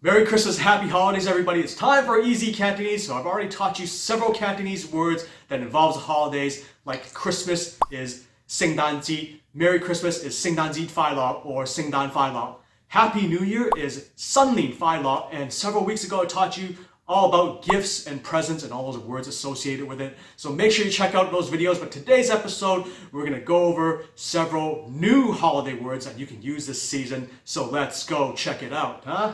Merry Christmas, Happy Holidays, everybody. It's time for EZ Cantonese. So I've already taught you several Cantonese words that involves the holidays, like Christmas is 聖誕節, Merry Christmas is 聖誕節快樂 or 聖誕快樂. Happy New Year is 新年快樂, and several weeks ago I taught you all about gifts and presents and all those words associated with it. So make sure you check out those videos. But today's episode, we're going to go over several new holiday words that you can use this season. So let's go check it out, huh?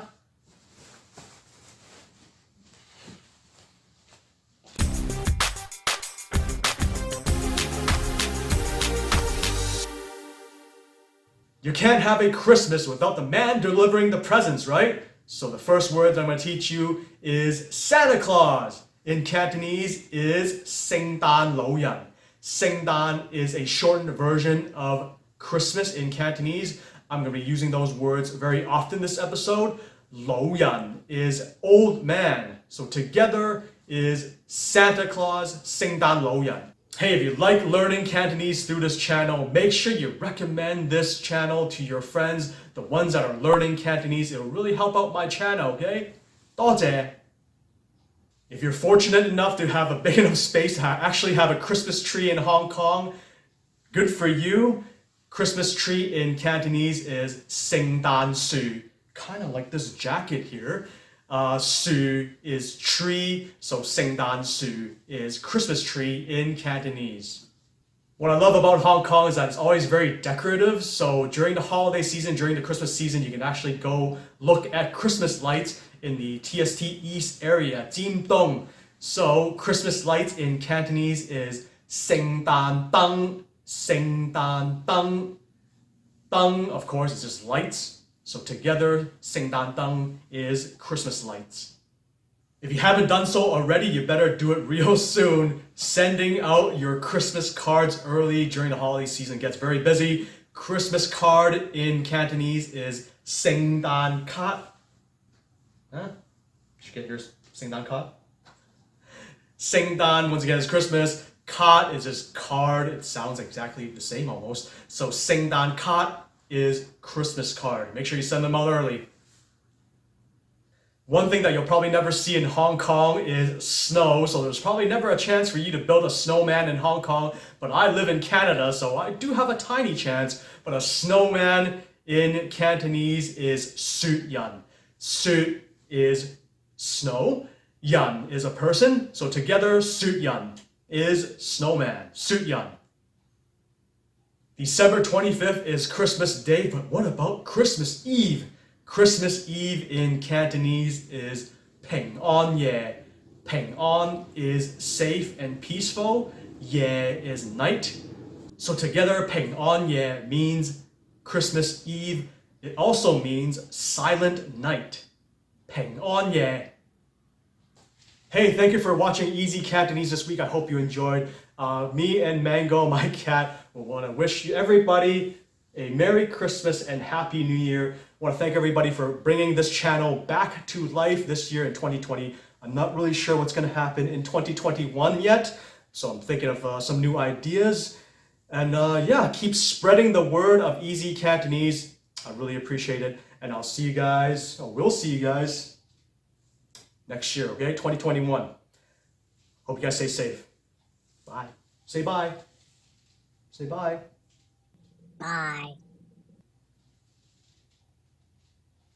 You can't have a Christmas without the man delivering the presents, right? So the first word that I'm going to teach you is Santa Claus. In Cantonese is 聖誕老人. 聖誕 is a shortened version of Christmas in Cantonese. I'm going to be using those words very often this episode. 老人 is old man. So together is Santa Claus, 聖誕老人. Hey, if you like learning Cantonese through this channel, make sure you recommend this channel to your friends, the ones that are learning Cantonese. It'll really help out my channel, okay? 多謝. If you're fortunate enough to have a big enough space to actually have a Christmas tree in Hong Kong, good for you. Christmas tree in Cantonese is 聖誕樹. Kind of like this jacket here. 樹 is tree, so 聖誕樹 is Christmas tree in Cantonese. What I love about Hong Kong is that it's always very decorative. So during the holiday season, during the Christmas season, you can actually go look at Christmas lights in the TST East area, Jim Dong. So Christmas lights in Cantonese is 聖誕燈, 聖誕燈. Deng, of course, is just lights. So together, 聖誕燈 is Christmas lights. If you haven't done so already, you better do it real soon. Sending out your Christmas cards early during the holiday season gets very busy. Christmas card in Cantonese is 聖誕卡. Huh? You should get yours 聖誕卡. 聖誕, once again, is Christmas. Card is just card. It sounds exactly the same almost. So 聖誕卡is Christmas card. Make sure you send them out early. One thing that you'll probably never see in Hong Kong is snow, so there's probably never a chance for you to build a snowman in Hong Kong, but I live in Canada, so I do have a tiny chance. But a snowman in Cantonese is Sut Yan. Sut is snow, Yan is a person, so together Sut Yan is snowman, Sut Yan. December 25th is Christmas Day, but what about Christmas Eve? Christmas Eve in Cantonese is 平安夜. 平安 is safe and peaceful. 夜 is night. So together, 平安夜 means Christmas Eve. It also means silent night. 平安夜. Hey, thank you for watching EZ Cantonese this week. I hope you enjoyed. Me and Mango, my cat, will want to wish you everybody a Merry Christmas and Happy New Year. I want to thank everybody for bringing this channel back to life this year in 2020. I'm not really sure what's going to happen in 2021 yet, so I'm thinking of some new ideas. And yeah, keep spreading the word of EZ Cantonese. I really appreciate it. And I'll see you guys, or we'll see you guys next year, okay? 2021. Hope you guys stay safe. Bye. Say bye. Say bye. Bye.